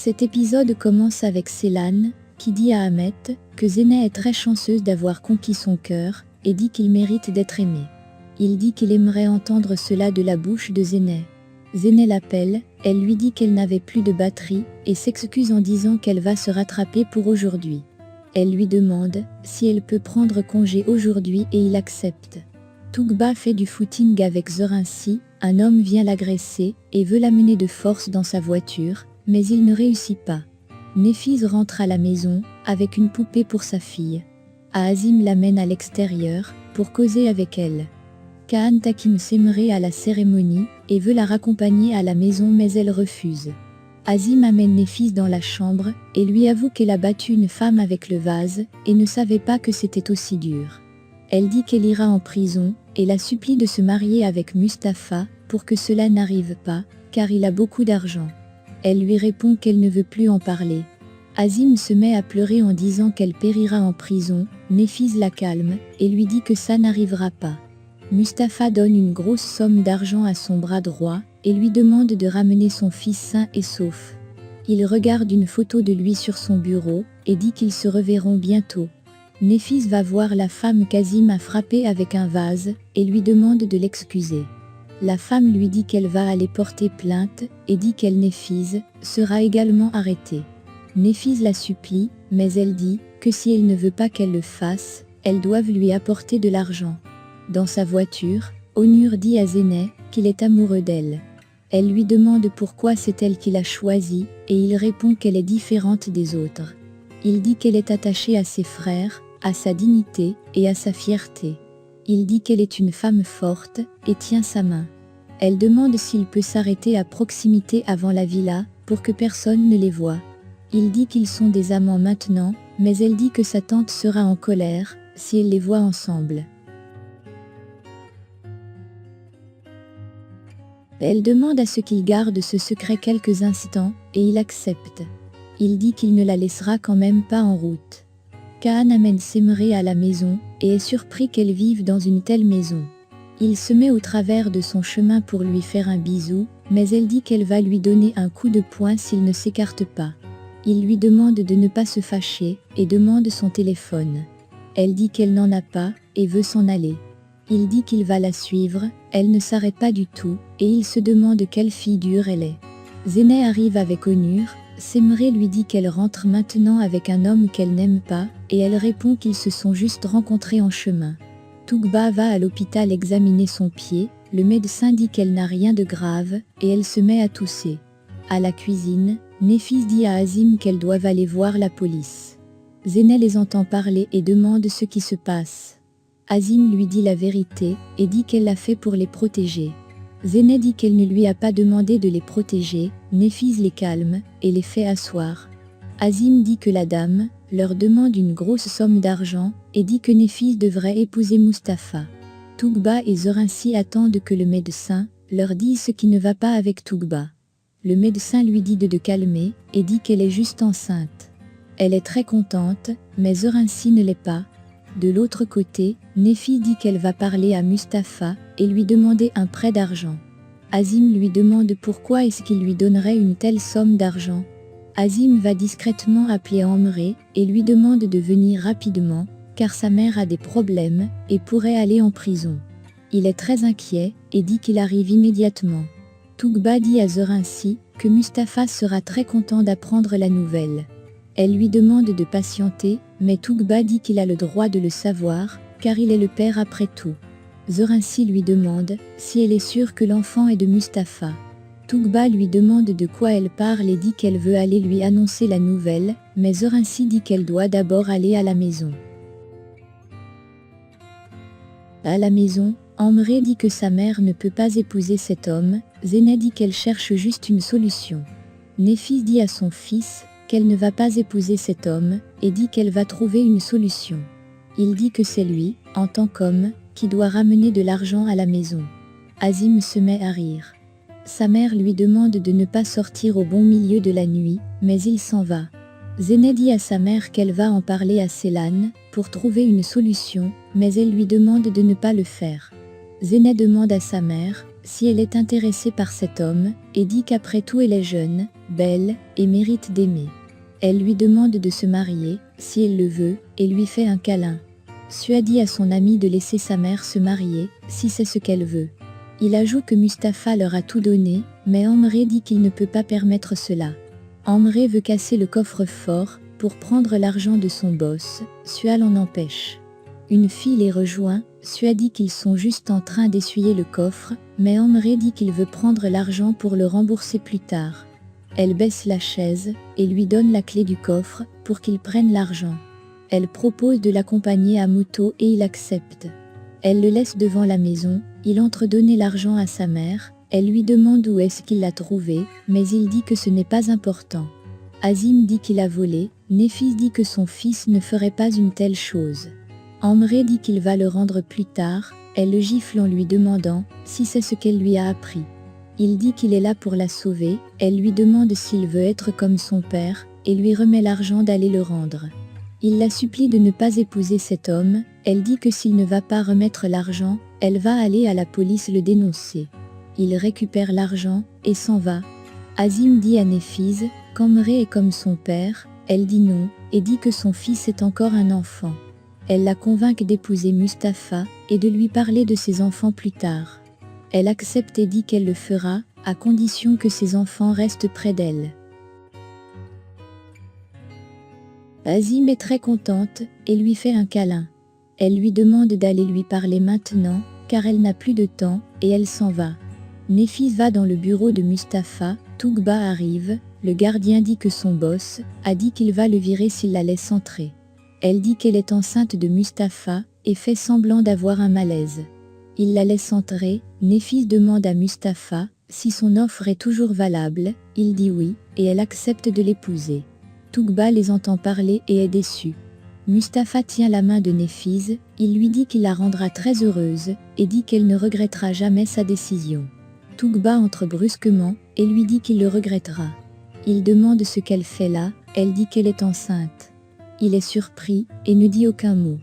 Cet épisode commence avec Ceylan, qui dit à Ahmet que Zeynep est très chanceuse d'avoir conquis son cœur, et dit qu'il mérite d'être aimé. Il dit qu'il aimerait entendre cela de la bouche de Zeynep. Zeynep l'appelle, elle lui dit qu'elle n'avait plus de batterie, et s'excuse en disant qu'elle va se rattraper pour aujourd'hui. Elle lui demande si elle peut prendre congé aujourd'hui et il accepte. Tougba fait du footing avec Zorinci, un homme vient l'agresser et veut l'amener de force dans sa voiture, mais il ne réussit pas. Néfise rentre à la maison, avec une poupée pour sa fille. Azim l'amène à l'extérieur, pour causer avec elle. Kaan Takim s'aimerait à la cérémonie, et veut la raccompagner à la maison mais elle refuse. Azim amène Néfise dans la chambre, et lui avoue qu'elle a battu une femme avec le vase, et ne savait pas que c'était aussi dur. Elle dit qu'elle ira en prison, et la supplie de se marier avec Mustapha, pour que cela n'arrive pas, car il a beaucoup d'argent. Elle lui répond qu'elle ne veut plus en parler. Azim se met à pleurer en disant qu'elle périra en prison, Néfise la calme, et lui dit que ça n'arrivera pas. Mustapha donne une grosse somme d'argent à son bras droit, et lui demande de ramener son fils sain et sauf. Il regarde une photo de lui sur son bureau, et dit qu'ils se reverront bientôt. Néfise va voir la femme qu'Azim a frappée avec un vase, et lui demande de l'excuser. La femme lui dit qu'elle va aller porter plainte, et dit qu'elle Néfise sera également arrêtée. Néfise la supplie, mais elle dit que si elle ne veut pas qu'elle le fasse, elles doivent lui apporter de l'argent. Dans sa voiture, Onur dit à Zeynep qu'il est amoureux d'elle. Elle lui demande pourquoi c'est elle qui l'a choisie, et il répond qu'elle est différente des autres. Il dit qu'elle est attachée à ses frères, à sa dignité et à sa fierté. Il dit qu'elle est une femme forte, et tient sa main. Elle demande s'il peut s'arrêter à proximité avant la villa, pour que personne ne les voie. Il dit qu'ils sont des amants maintenant, mais elle dit que sa tante sera en colère, si elle les voit ensemble. Elle demande à ce qu'il garde ce secret quelques instants, et il accepte. Il dit qu'il ne la laissera quand même pas en route. Kaan amène Semre à la maison, et est surpris qu'elle vive dans une telle maison. Il se met au travers de son chemin pour lui faire un bisou, mais elle dit qu'elle va lui donner un coup de poing s'il ne s'écarte pas. Il lui demande de ne pas se fâcher, et demande son téléphone. Elle dit qu'elle n'en a pas, et veut s'en aller. Il dit qu'il va la suivre, elle ne s'arrête pas du tout, et il se demande quelle fille dure elle est. Zeynep arrive avec Onur, Semre lui dit qu'elle rentre maintenant avec un homme qu'elle n'aime pas, et elle répond qu'ils se sont juste rencontrés en chemin. Tougba va à l'hôpital examiner son pied, le médecin dit qu'elle n'a rien de grave, et elle se met à tousser. À la cuisine, Néfise dit à Azim qu'elles doivent aller voir la police. Zeynep les entend parler et demande ce qui se passe. Azim lui dit la vérité, et dit qu'elle l'a fait pour les protéger. Zeynep dit qu'elle ne lui a pas demandé de les protéger, Néfise les calme, et les fait asseoir. Azim dit que la dame leur demande une grosse somme d'argent, et dit que Néfise devrait épouser Mustapha. Tougba et Zorinci attendent que le médecin leur dise ce qui ne va pas avec Tougba. Le médecin lui dit de calmer, et dit qu'elle est juste enceinte. Elle est très contente, mais Zorinci ne l'est pas. De l'autre côté, Néfise dit qu'elle va parler à Mustapha, et lui demander un prêt d'argent. Azim lui demande pourquoi est-ce qu'il lui donnerait une telle somme d'argent. Azim va discrètement appeler Amre, et lui demande de venir rapidement, car sa mère a des problèmes, et pourrait aller en prison. Il est très inquiet, et dit qu'il arrive immédiatement. Tougba dit à Zorinci que Mustapha sera très content d'apprendre la nouvelle. Elle lui demande de patienter, mais Tougba dit qu'il a le droit de le savoir, car il est le père après tout. Zorinci lui demande si elle est sûre que l'enfant est de Mustapha. Tougba lui demande de quoi elle parle et dit qu'elle veut aller lui annoncer la nouvelle, mais Zorinci dit qu'elle doit d'abord aller à la maison. À la maison, Amre dit que sa mère ne peut pas épouser cet homme, Zeynep dit qu'elle cherche juste une solution. Néfise dit à son fils qu'elle ne va pas épouser cet homme, et dit qu'elle va trouver une solution. Il dit que c'est lui, en tant qu'homme, qui doit ramener de l'argent à la maison. Azim se met à rire. Sa mère lui demande de ne pas sortir au bon milieu de la nuit, mais il s'en va. Zeynep dit à sa mère qu'elle va en parler à Ceylan, pour trouver une solution, mais elle lui demande de ne pas le faire. Zeynep demande à sa mère si elle est intéressée par cet homme, et dit qu'après tout elle est jeune, belle, et mérite d'aimer. Elle lui demande de se marier, si elle le veut, et lui fait un câlin. Sua dit à son ami de laisser sa mère se marier, si c'est ce qu'elle veut. Il ajoute que Mustapha leur a tout donné, mais Amré dit qu'il ne peut pas permettre cela. Amré veut casser le coffre-fort, pour prendre l'argent de son boss, Sua l'en empêche. Une fille les rejoint, Sua dit qu'ils sont juste en train d'essuyer le coffre, mais Amré dit qu'il veut prendre l'argent pour le rembourser plus tard. Elle baisse la chaise, et lui donne la clé du coffre, pour qu'il prenne l'argent. Elle propose de l'accompagner à moto et il accepte. Elle le laisse devant la maison, il entre donner l'argent à sa mère, elle lui demande où est-ce qu'il l'a trouvé, mais il dit que ce n'est pas important. Azim dit qu'il a volé, Néphis dit que son fils ne ferait pas une telle chose. Amré dit qu'il va le rendre plus tard, elle le gifle en lui demandant si c'est ce qu'elle lui a appris. Il dit qu'il est là pour la sauver, elle lui demande s'il veut être comme son père, et lui remet l'argent d'aller le rendre. Il la supplie de ne pas épouser cet homme, elle dit que s'il ne va pas remettre l'argent, elle va aller à la police le dénoncer. Il récupère l'argent, et s'en va. Azim dit à Néphise qu'Amré est comme son père, elle dit non, et dit que son fils est encore un enfant. Elle la convainc d'épouser Mustapha, et de lui parler de ses enfants plus tard. Elle accepte et dit qu'elle le fera, à condition que ses enfants restent près d'elle. Azim est très contente, et lui fait un câlin. Elle lui demande d'aller lui parler maintenant, car elle n'a plus de temps, et elle s'en va. Néphis va dans le bureau de Mustapha, Tougba arrive, le gardien dit que son boss a dit qu'il va le virer s'il la laisse entrer. Elle dit qu'elle est enceinte de Mustapha, et fait semblant d'avoir un malaise. Il la laisse entrer, Néphis demande à Mustapha si son offre est toujours valable, il dit oui, et elle accepte de l'épouser. Tougba les entend parler et est déçu. Mustapha tient la main de Néphise, il lui dit qu'il la rendra très heureuse, et dit qu'elle ne regrettera jamais sa décision. Tougba entre brusquement, et lui dit qu'il le regrettera. Il demande ce qu'elle fait là, elle dit qu'elle est enceinte. Il est surpris, et ne dit aucun mot.